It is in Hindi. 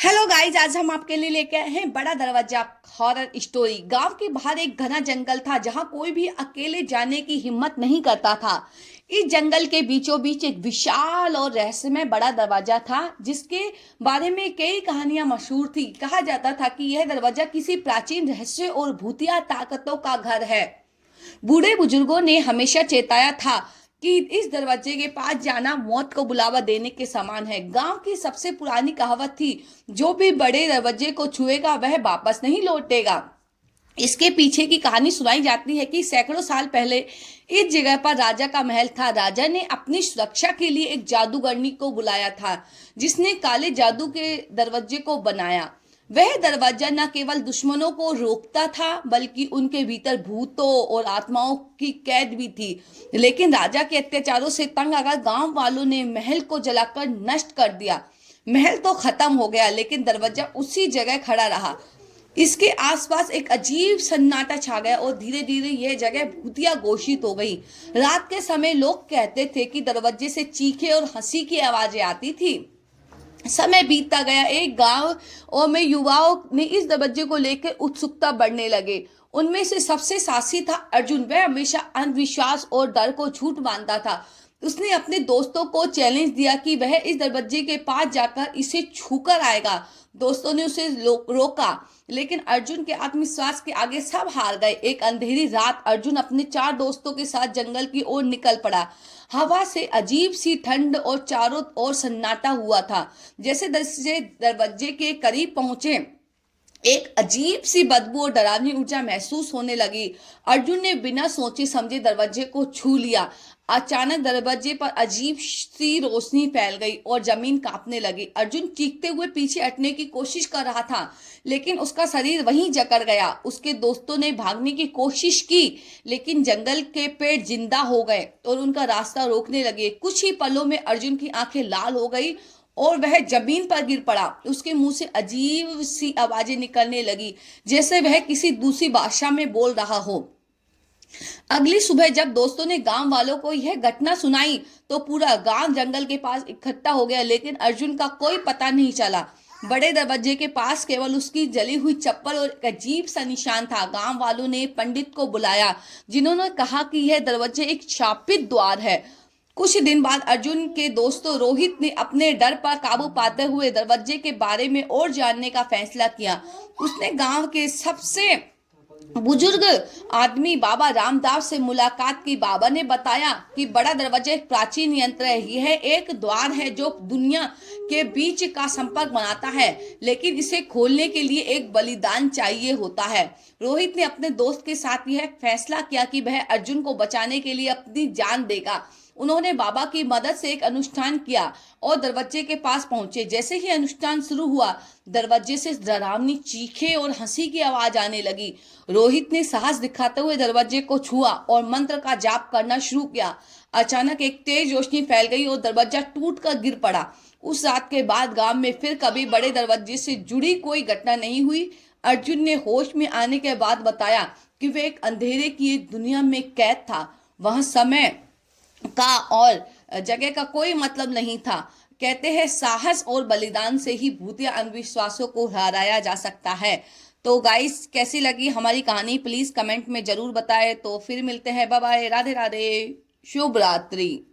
हेलो गाइस, आज हम आपके लिए लेके आए हैं बड़ा दरवाजा हॉरर स्टोरी। गांव के बाहर एक घना जंगल था जहां कोई भी अकेले जाने की हिम्मत नहीं करता था। इस जंगल के बीचों बीच एक विशाल और रहस्यमय बड़ा दरवाजा था जिसके बारे में कई कहानियां मशहूर थी। कहा जाता था कि यह दरवाजा किसी प्राचीन रहस्य और भूतिया ताकतों का घर है। बूढ़े बुजुर्गों ने हमेशा चेताया था कि इस दरवाजे के पास जाना मौत को बुलावा देने के समान है। गांव की सबसे पुरानी कहावत थी, जो भी बड़े दरवाजे को छुएगा वह वापस नहीं लौटेगा। इसके पीछे की कहानी सुनाई जाती है कि सैकड़ों साल पहले इस जगह पर राजा का महल था। राजा ने अपनी सुरक्षा के लिए एक जादूगरनी को बुलाया था जिसने काले जादू के दरवाजे को बनाया। वह दरवाजा न केवल दुश्मनों को रोकता था बल्कि उनके भीतर भूतों और आत्माओं की कैद भी थी। लेकिन राजा के अत्याचारों से तंग आकर गांव वालों ने महल को जलाकर नष्ट कर दिया। महल तो खत्म हो गया लेकिन दरवाजा उसी जगह खड़ा रहा। इसके आसपास एक अजीब सन्नाटा छा गया और धीरे धीरे यह जगह भूतिया घोषित हो गई। रात के समय लोग कहते थे कि दरवाजे से चीखे और हंसी की आवाजें आती थी। समय बीतता गया, एक गांव और में युवाओं ने इस दरवाजे को लेकर उत्सुकता बढ़ने लगे। उनमें से सबसे साहसी था अर्जुन। वह हमेशा अंधविश्वास और डर को झूठ मानता था। उसने अपने दोस्तों को चैलेंज दिया कि वह इस दरवाजे के पास जाकर इसे छूकर आएगा। दोस्तों ने उसे रोका लेकिन अर्जुन के आत्मविश्वास के आगे सब हार गए। एक अंधेरी रात अर्जुन अपने 4 दोस्तों के साथ जंगल की ओर निकल पड़ा। हवा से अजीब सी ठंड और चारों ओर सन्नाटा हुआ था। जैसे दरवाजे के करीब पहुंचे, एक अजीब सी बदबू और डरावनी ऊर्जा महसूस होने लगी। अर्जुन ने बिना सोचे समझे दरवाजे को छू लिया। अचानक दरवाजे पर अजीब सी रोशनी फैल गई और जमीन कांपने लगी। अर्जुन चीखते हुए पीछे हटने की कोशिश कर रहा था लेकिन उसका शरीर वहीं जकड़ गया। उसके दोस्तों ने भागने की कोशिश की लेकिन जंगल के पेड़ जिंदा हो गए और उनका रास्ता रोकने लगे। कुछ ही पलों में अर्जुन की आंखें लाल हो गई और वह जमीन पर गिर पड़ा। उसके मुंह से अजीब सी आवाजें निकलने लगी जैसे वह किसी दूसरी भाषा में बोल रहा हो। अगली सुबह जब दोस्तों ने गांव वालों को यह घटना सुनाई तो पूरा गांव जंगल के पास इकट्ठा हो गया लेकिन अर्जुन का कोई पता नहीं चला। बड़े दरवाजे के पास केवल उसकी जली हुई चप्पल और एक अजीब सा निशान था। गांव वालों ने पंडित को बुलाया जिन्होंने कहा कि यह दरवाजे एक शापित द्वार है। कुछ दिन बाद अर्जुन के दोस्तों रोहित ने अपने डर पर काबू पाते हुए दरवाजे के बारे में और जानने का फैसला किया। उसने गांव के सबसे बुजुर्ग आदमी बाबा रामदास से मुलाकात की। बाबा ने बताया कि बड़ा दरवाजा एक प्राचीन यंत्र है। यह एक द्वार है जो दुनिया के बीच का संपर्क बनाता है लेकिन इसे खोलने के लिए एक बलिदान चाहिए होता है। रोहित ने अपने दोस्त के साथ यह फैसला किया कि वह अर्जुन को बचाने के लिए अपनी जान देगा। उन्होंने बाबा की मदद से एक अनुष्ठान किया और दरवाजे के पास पहुंचे। जैसे ही अनुष्ठान शुरू हुआ, दरवाजे से डरावनी चीखें और हंसी की आवाज आने लगी। रोहित ने साहस दिखाते हुए दरवाजे को छुआ और मंत्र का जाप करना शुरू किया। अचानक एक तेज रोशनी फैल गई और दरवाजा टूटकर गिर पड़ा। उस रात के बाद गांव में फिर कभी बड़े दरवाजे से जुड़ी कोई घटना नहीं हुई। अर्जुन ने होश में आने के बाद बताया कि वह एक अंधेरे की एक दुनिया में कैद था। वहां समय का और जगह का कोई मतलब नहीं था। कहते हैं साहस और बलिदान से ही भूतिया अंधविश्वासों को हराया जा सकता है। तो गाइस, कैसी लगी हमारी कहानी प्लीज कमेंट में जरूर बताएं। तो फिर मिलते हैं, बाय बाय, राधे राधे, शुभ रात्रि।